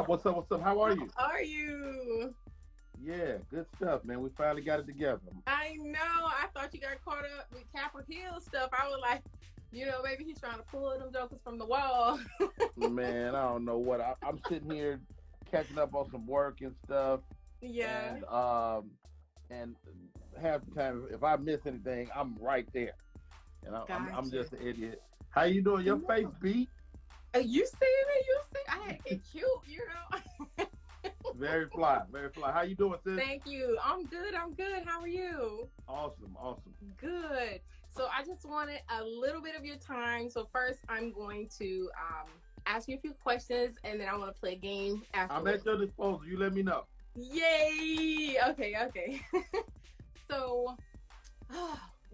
What's up? What's up? How are you? How are you? Yeah, good stuff, man. We finally got it together. I know. I thought you got caught up with Capitol Hill stuff. I was like, maybe he's trying to pull them jokers from the wall. Man, I don't know what I'm sitting here catching up on some work and stuff, Yeah. and half the time if I miss anything, I'm right there, and I'm Gotcha. just an idiot. How you doing? Your face No. beat? You see me? You see? I had to get cute. Very fly, very fly. How you doing, sis? Thank you. I'm good. I'm good. How are you? Awesome, awesome. Good. So I just wanted a little bit of your time. So first, I'm going to ask you a few questions, and then I want to play a game I'm afterwards. at your disposal. You let me know. Yay! Okay. So,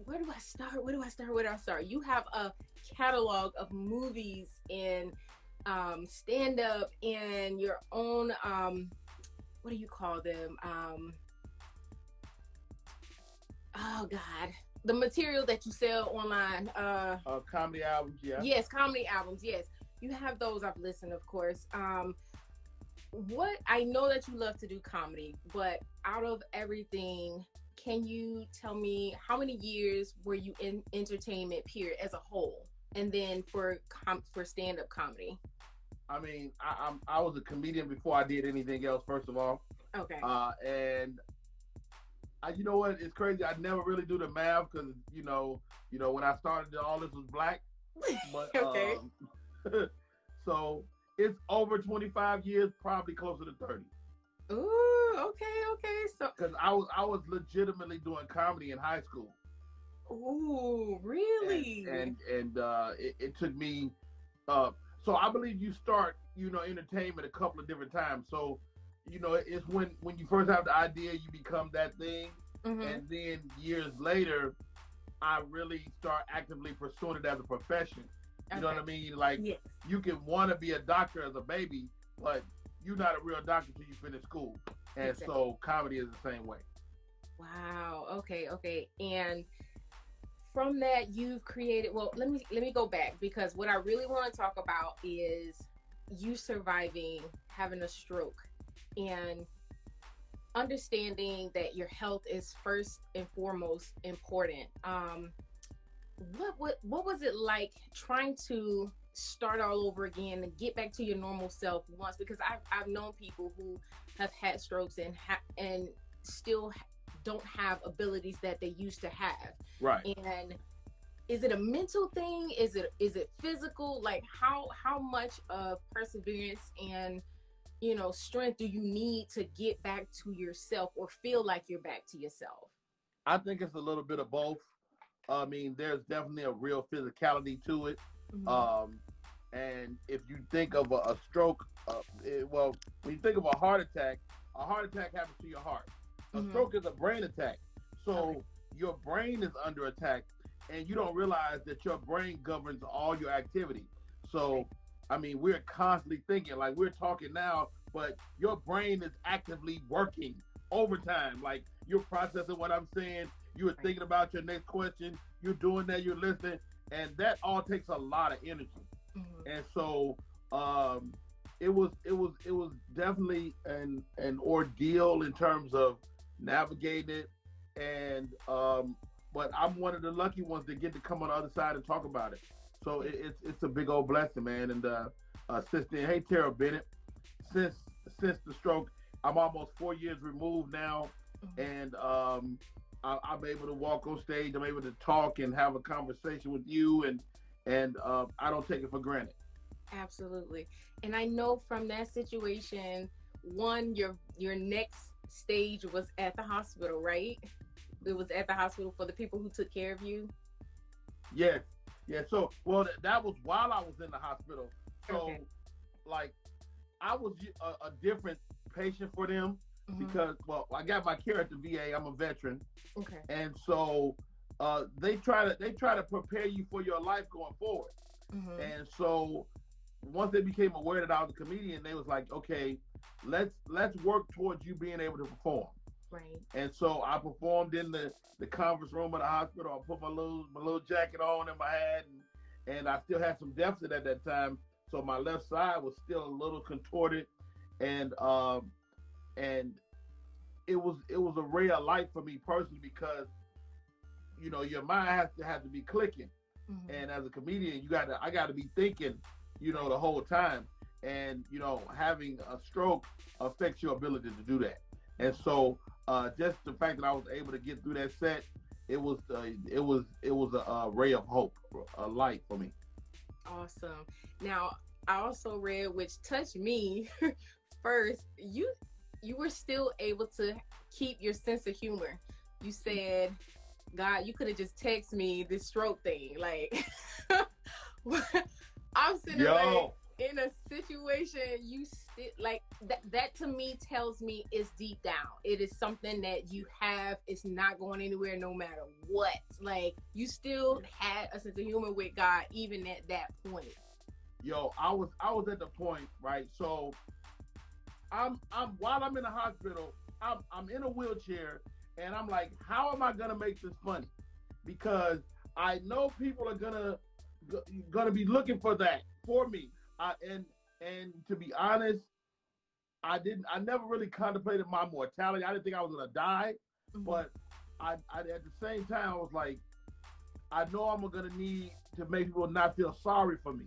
where do I start? You have a catalog of movies and stand up and your own what do you call them? Oh God, the material that you sell online. Comedy albums, yeah. Yes, comedy albums. Yes, you have those. I've listened, of course. What I know that you love to do comedy, but out of everything, can you tell me how many years were you in entertainment period as a whole, and then for stand-up comedy? I mean, I was a comedian before I did anything else. First of all, Okay. and you know what? It's crazy. I never really do the math because when I started, all this was black. But Okay. so it's over 25 years, probably closer to 30. Ooh, okay. So, Because I was legitimately doing comedy in high school. ooh, really? And it took me. So I believe you start entertainment a couple of different times. So it's when you first have the idea, you become that thing, and then years later, I really start actively pursuing it as a profession. You know what I mean? Like, Yes. you can want to be a doctor as a baby, but you're not a real doctor until you finish school. And Exactly. so comedy is the same way. Wow. Okay. And from that, you've created. Well, let me go back, because what I really want to talk about is you surviving having a stroke and understanding that your health is first and foremost important. What was it like trying to start all over again and get back to your normal self once? Because I've known people who have had strokes and still don't have abilities that they used to have. Right. And is it a mental thing? Is it physical? Like how much of perseverance and strength do you need to get back to yourself or feel like you're back to yourself? I think it's a little bit of both. I mean, there's definitely a real physicality to it. Mm-hmm. And if you think of a stroke, when you think of a heart attack happens to your heart. A stroke is a brain attack. So your brain is under attack, and you don't realize that your brain governs all your activity. So, I mean, we're constantly thinking, like we're talking now, but your brain is actively working overtime. Like, you're processing what I'm saying. You're thinking about your next question. You're doing that. You're listening, and that all takes a lot of energy. And so, it was definitely an ordeal in terms of navigating it. And but I'm one of the lucky ones that get to come on the other side and talk about it. So it's a big old blessing, man. And sister, hey Tara Bennett, since the stroke, I'm almost 4 years removed now, and I'm able to walk on stage. I'm able to talk and have a conversation with you, and I don't take it for granted. Absolutely. And I know from that situation, your next stage was at the hospital, right? It was at the hospital for the people who took care of you. Yes. Yeah. So, well, that was while I was in the hospital. So, like, I was a different patient for them because, well, I got my care at the VA. I'm a veteran. Okay. And so, they try to prepare you for your life going forward. And so, once they became aware that I was a comedian, they was like, okay, let's work towards you being able to perform. Right. And so I performed in the conference room of the hospital. I put my little jacket on and my hat, and I still had some deficit at that time. So my left side was still a little contorted. and and it was a ray of light for me personally because your mind has to be clicking, and as a comedian, I got to be thinking, the whole time, and having a stroke affects your ability to do that, and so just the fact that I was able to get through that set, it was a ray of hope, a light for me. Awesome. Now, I also read, which touched me first, you were still able to keep your sense of humor. You said, God, you could have just texted me this stroke thing. Like, I'm sitting there like, in a situation, like that to me tells me it's deep down. It is something that you have. It's not going anywhere no matter what. Like, you still had a sense of humor with God even at that point. I was at the point, right? So I'm while I'm in the hospital, I'm in a wheelchair, and I'm like, how am I gonna make this funny? Because I know people are gonna be looking for that for me. And to be honest, I never really contemplated my mortality. I didn't think I was gonna die, but I at the same time I was like, I know I'm gonna need to make people not feel sorry for me.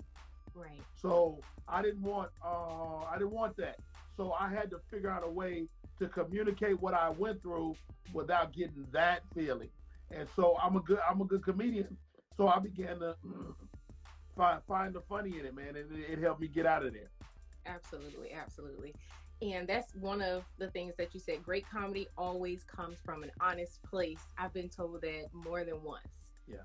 Right. So I didn't want that. So I had to figure out a way to communicate what I went through without getting that feeling. And so I'm a good comedian. So I began to find the funny in it, man, and it helped me get out of there. Absolutely, absolutely. And that's one of the things that you said. Great comedy always comes from an honest place. I've been told that more than once. Yeah.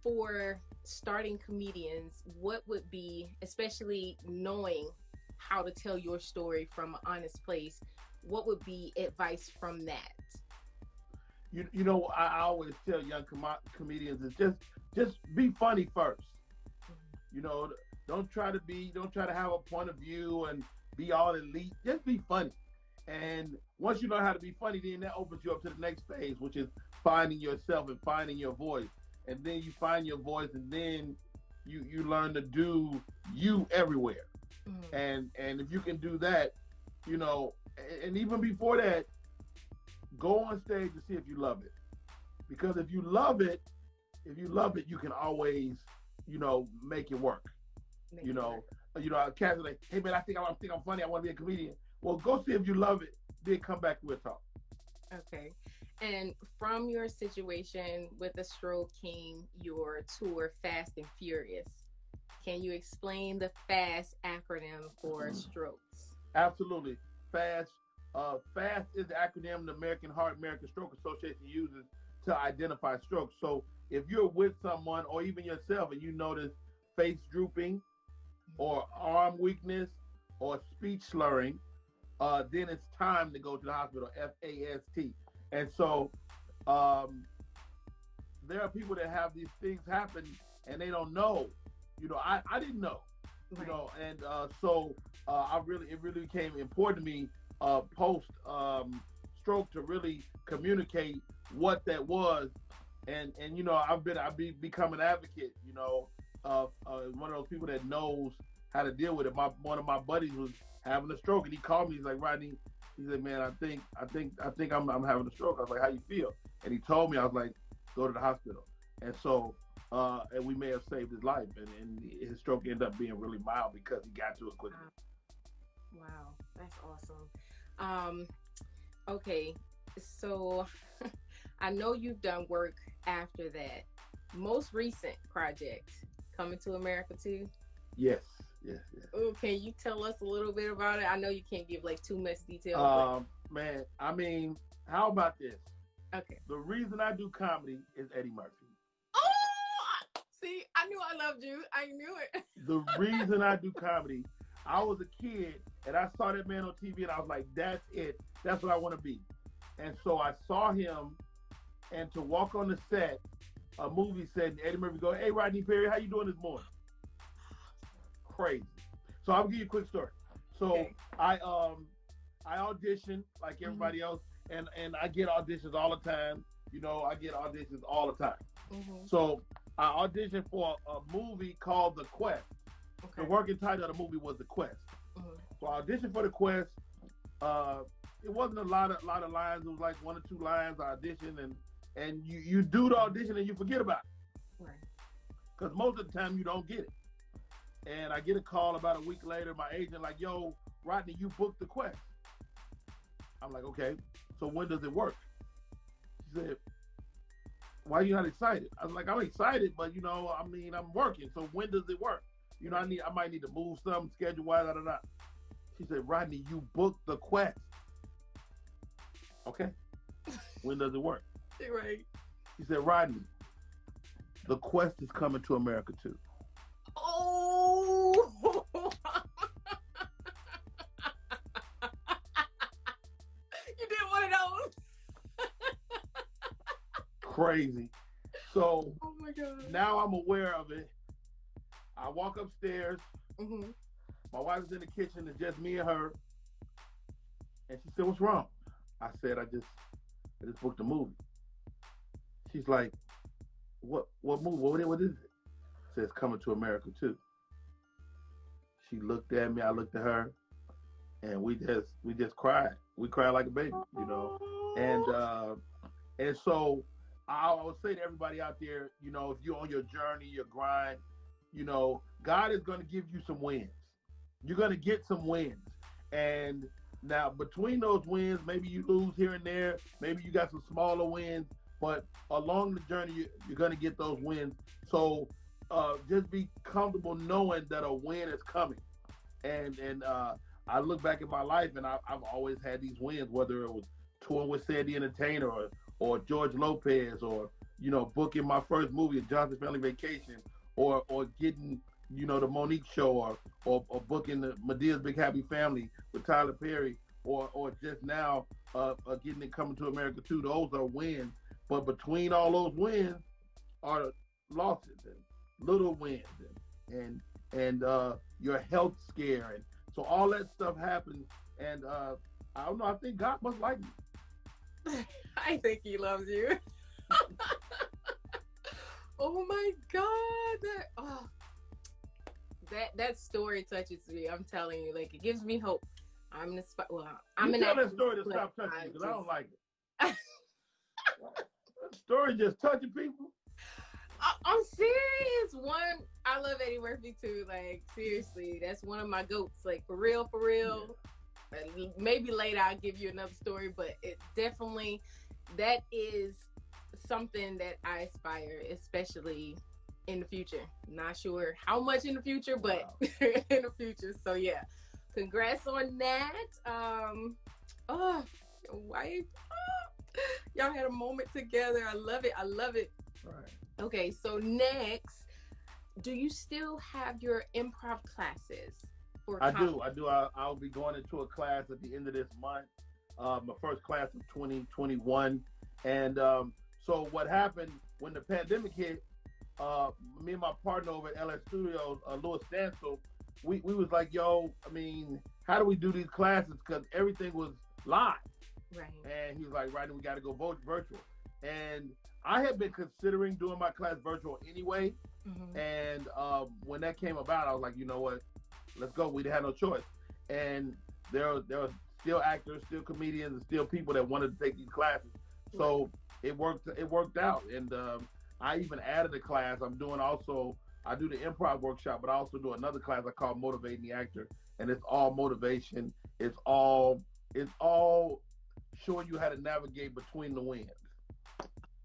For starting comedians, what would be, especially knowing how to tell your story from an honest place, what would be advice from that? I always tell young comedians is just be funny first. Don't try to have a point of view and be all elite. Just be funny. And once you know how to be funny, then that opens you up to the next phase, which is finding yourself and finding your voice. And then you find your voice, and then you learn to do you everywhere. And if you can do that, and even before that, go on stage to see if you love it. Because if you love it, you can always, make it work. Cats are like, hey man, I think I'm funny. I want to be a comedian. Well, go see if you love it. Then come back to it, talk. Okay. And from your situation with the stroke came your tour, Fast and Furious. Can you explain the FAST acronym for strokes? Absolutely. FAST. FAST is the acronym the American Stroke Association uses to identify strokes. So if you're with someone or even yourself and you notice face drooping or arm weakness or speech slurring, then it's time to go to the hospital, FAST. And so there are people that have these things happen and they don't know. I didn't know. Right. And so it really became important to me post stroke to really communicate what that was, and I've become an advocate, of one of those people that knows how to deal with it. One of my buddies was having a stroke, and he called me. He's like, Rodney, he said, man, I think I'm having a stroke. I was like, how you feel? And he told me. I was like, go to the hospital. And so and we may have saved his life, and his stroke ended up being really mild because he got to it quickly. Wow, that's awesome. Okay, so I know you've done work after that. Most recent project, Coming to America 2? Yes. Oh, can you tell us a little bit about it? I know you can't give like too much detail. Man, I mean, how about this? Okay. The reason I do comedy is Eddie Murphy. Oh, see, I knew I loved you. I knew it. The reason I do comedy, I was a kid and I saw that man on TV and I was like, that's it. That's what I want to be. And so I saw him, and to walk on the set, a movie set, and Eddie Murphy go, hey, Rodney Perry, how you doing this morning? Crazy. So I'll give you a quick story. So okay. I audition like everybody else, and I get auditions all the time. I get auditions all the time. So I auditioned for a movie called The Quest. Okay. The working title of the movie was The Quest. auditioned for the quest. It wasn't a lot of lines. It was like 1 or 2 lines. I auditioned, and you do the audition and you forget about it. Right. Because most of the time you don't get it. And I get a call about a week later. My agent like, yo, Rodney, you booked the quest. I'm like, okay. So when does it work? She said, why are you not excited? I was like, I'm excited, but I'm working. So when does it work? I might need to move something schedule wise. She said, Rodney, you booked the quest. Okay. When does it work? Right. She said, Rodney, the quest is coming to America too. Oh. You did one of those. Crazy. So oh my God. Now I'm aware of it. I walk upstairs. Mm-hmm. My wife's in the kitchen. It's just me and her. And she said, what's wrong? I said, I just booked a movie. She's like, what movie? What is it? I said, it's coming to America too. She looked at me, I looked at her, and we just cried. We cried like a baby, And so I would say to everybody out there, if you're on your journey, your grind, God is going to give you some wins. You're going to get some wins. And now between those wins, maybe you lose here and there. Maybe you got some smaller wins. But along the journey, you're going to get those wins. So just be comfortable knowing that a win is coming. And I look back at my life, and I've always had these wins, whether it was touring with Sandy Entertainer or George Lopez, or booking my first movie, Johnson's Family Vacation, or getting the Monique Show, or booking the Medea's Big Happy Family with Tyler Perry, or just now getting it Coming to America too. Those are wins. But between all those wins are losses and little wins and your health scare, and so all that stuff happens. And I don't know. I think God must like me. I think He loves you. Oh my God! That story touches me. I'm telling you, like, it gives me hope. I'm in tell that story to stop touching me, because I don't like it. Story just touching people. I'm serious. I love Eddie Murphy too. Like, seriously, that's one of my goats. Like, for real. Yeah. Maybe later I'll give you another story, but it definitely, that is something that I aspire, especially in the future. Not sure how much in the future, but wow. In the future. So yeah, congrats on that. Wife. Y'all had a moment together. I love it. Right. Okay, so next, do you still have your improv classes? I do. I'll be going into a class at the end of this month. My first class of 2021. And so what happened when the pandemic hit, me and my partner over at LS Studios, Louis Stansel, we was like, yo, how do we do these classes? Because everything was live. Right. And he was like, right, we got to go virtual. And I had been considering doing my class virtual anyway. Mm-hmm. And when that came about, I was like, you know what? Let's go. We had no choice. And there were still actors, still comedians, and still people that wanted to take these classes. So it worked out. And I even added a class. I do the improv workshop, but I also do another class I call Motivating the Actor. And it's all motivation. It's all showing you how to navigate between the winds.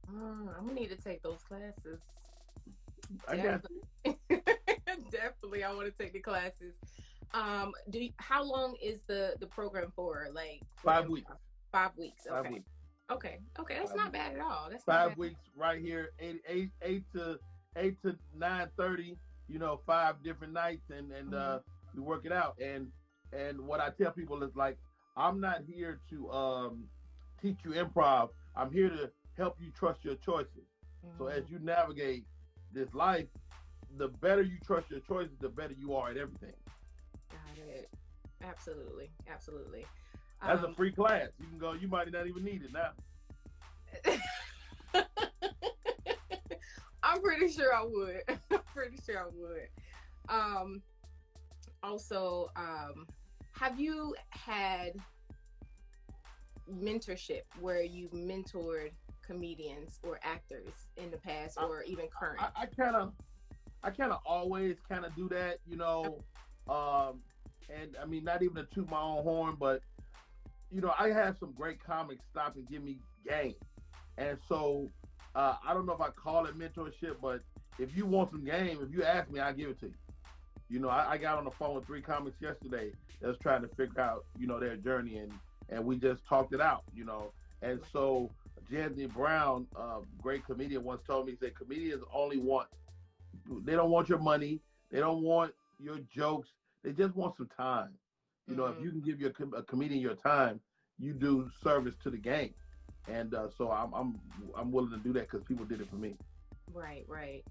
I'm gonna need to take those classes. I guess. Definitely, I want to take the classes. How long is the program for? Like 5 weeks. 5 weeks. Okay. 5 weeks. Okay. That's not bad at all. That's 5 weeks right here, 8 to 9:30. 5 different nights, and we work it out. And what I tell people is, like, I'm not here to teach you improv. I'm here to help you trust your choices. Mm-hmm. So as you navigate this life, the better you trust your choices, the better you are at everything. Got it. Absolutely. That's a free class. You can go. You might not even need it now. I'm pretty sure I would. Also, have you had mentorship where you mentored comedians or actors in the past or even current? I kind of always kind of do that, and I mean, not even to toot my own horn, but I have some great comics stop and give me game, and so I don't know if I call it mentorship, but if you want some game, if you ask me, I'll give it to you. I got on the phone with 3 comics yesterday that was trying to figure out, their journey, and we just talked it out, And so Janzy Brown, great comedian, once told me, he said, comedians they don't want your money, they don't want your jokes, they just want some time. If you can give a comedian your time, you do service to the game. And so I'm willing to do that because people did it for me. Right.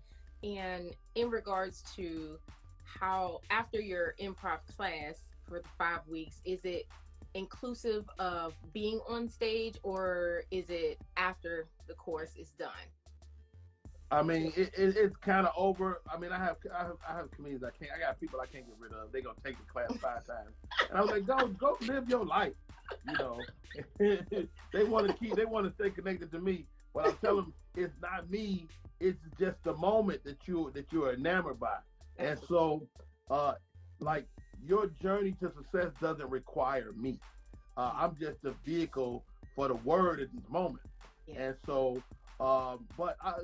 And in regards to how after your improv class for the 5 weeks, is it inclusive of being on stage, or is it after the course is done? I mean, it's kind of over. I mean, I have comedians I got people I can't get rid of. They're gonna take the class 5 times, and I was like, go live your life. They want to stay connected to me, but I tell them it's not me. It's just the moment that you're enamored by, and so like your journey to success doesn't require me. I'm just a vehicle for the word at this moment, and so. But I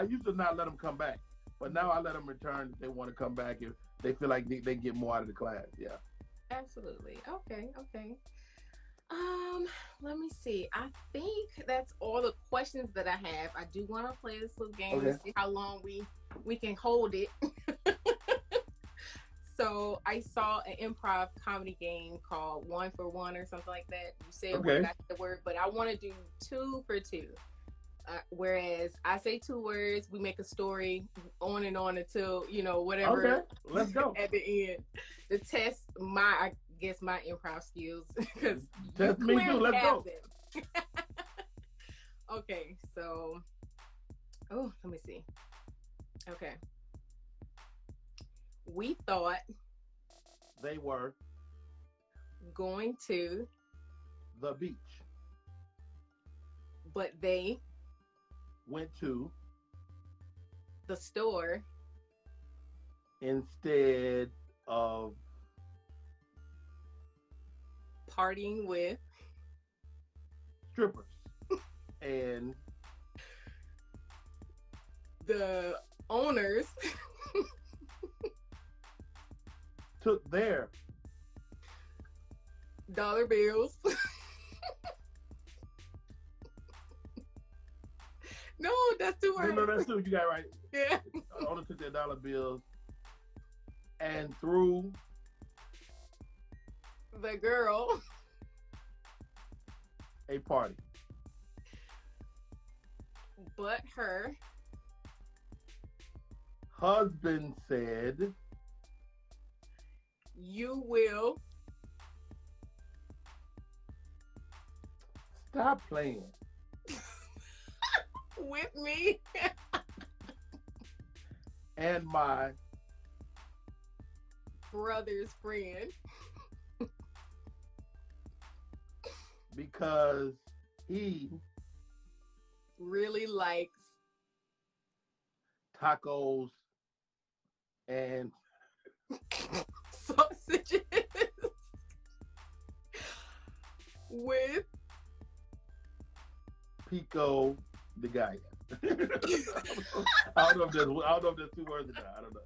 used to not let them come back, but now I let them return if they want to come back if they feel like they get more out of the class. Yeah, absolutely. Okay. Let me see. I think that's all the questions that I have. I do want to play this little game to see how long we can hold it. So I saw an improv comedy game called 1 for 1 or something like that. You say a word, I say the word, but I want to do 2 for 2. Whereas I say 2 words, we make a story on and on until, whatever. Okay, let's go. At the end, to test my improv skills. Because test me too, let's go. Okay, so, let me see. Okay. We thought they were going to the beach, but they went to the store instead of partying with strippers. And the owners took their dollar bills. No, that's 2 words. No, that's 2. You got it right. Yeah. The owner took their dollar bills and threw the girl a party. But her husband said, "You will stop playing with me and my brother's friend because he really likes tacos and sausages with pico de gallo." I don't know if there's 2 words in that. I don't know.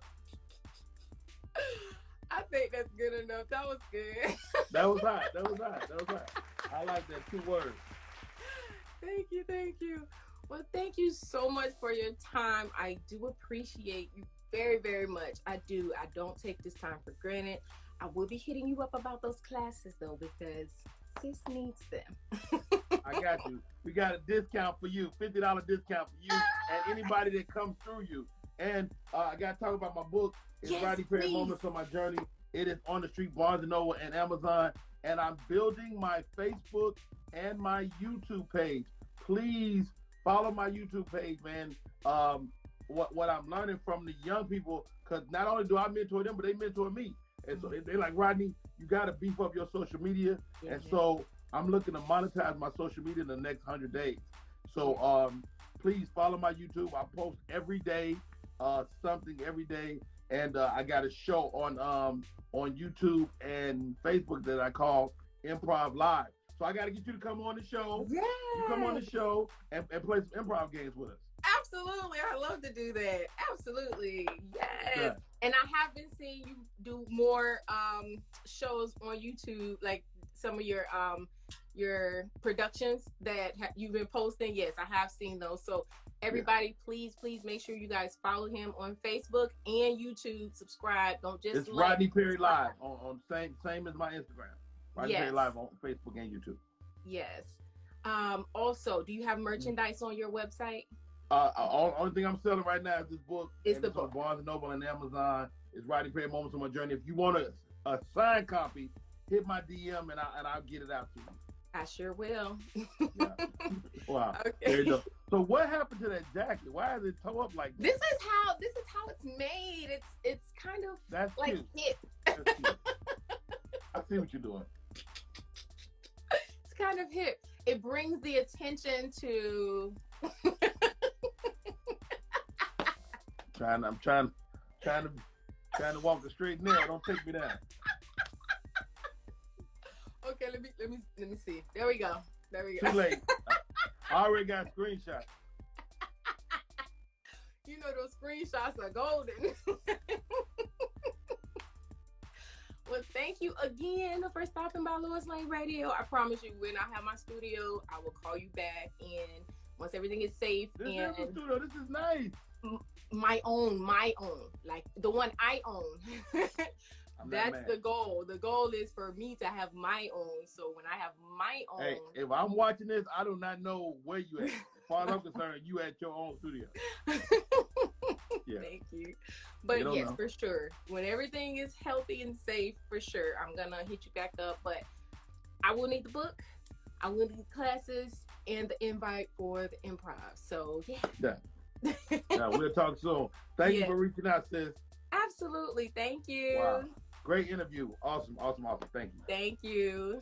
I think that's good enough. That was good. That was hot. I like that 2 words. Thank you. Well, thank you so much for your time. I do appreciate you very, very much. I do. I don't take this time for granted. I will be hitting you up about those classes though, because sis needs them. I got you. We got a discount for you, $50 discount for you and anybody that comes through you. And I got to talk about my book. It's Rodney Perry Moments on My Journey. It is on the street, Barnes & Noble and Amazon. And I'm building my Facebook and my YouTube page. Please follow my YouTube page, man. What I'm learning from the young people, because not only do I mentor them, but they mentor me. And so they're like, Rodney, you got to beef up your social media. And so I'm looking to monetize my social media in the next 100 days. So please follow my YouTube. I post every day, something every day. And I got a show on YouTube and Facebook that I call Improv Live. So I got to get you to come on the show. Yeah. You come on the show and play some improv games with us. Absolutely. I love to do that. Absolutely. Yes. Yeah. And I have been seeing you do more shows on YouTube, like some of your productions that you've been posting. Yes, I have seen those. So everybody, please make sure you guys follow him on Facebook and YouTube. Subscribe. Don't just It's Rodney Perry Live on same as my Instagram. Rodney Perry Live on Facebook and YouTube. Yes. Also, do you have merchandise on your website? Only thing I'm selling right now is this book. It's the book. On Barnes & Noble and Amazon. It's Rodney Perry Moments on My Journey. If you want a signed copy, hit my DM and I'll get it out to you. I sure will. Yeah. Wow. Okay. There you go. So what happened to that jacket? Why is it toe up like that? This is how it's made. It's kind of That's like cute. hip. That's cute. I see what you're doing. It's kind of hip. It brings the attention to I'm trying to walk the straight and narrow. Don't take me down. Okay, let me see. There we go. Too late. I already got screenshots. You know those screenshots are golden. Well, thank you again for stopping by Lois Lane Radio. I promise you, when I have my studio, I will call you back. And once everything is safe, This is a studio. This is nice. my own, like the one I own. That's the goal. The goal is for me to have my own. So when I have my own, hey, if I'm watching this, I do not know where you at. As far as I'm concerned, you at your own studio. Yeah. Thank you. But yes, for sure. When everything is healthy and safe, for sure, I'm gonna hit you back up. But I will need the book, I will need classes, and the invite for the improv. So yeah. We'll talk soon. Thank you for reaching out, sis. Absolutely. Thank you. Wow. Great interview. Awesome. Thank you. Thank you.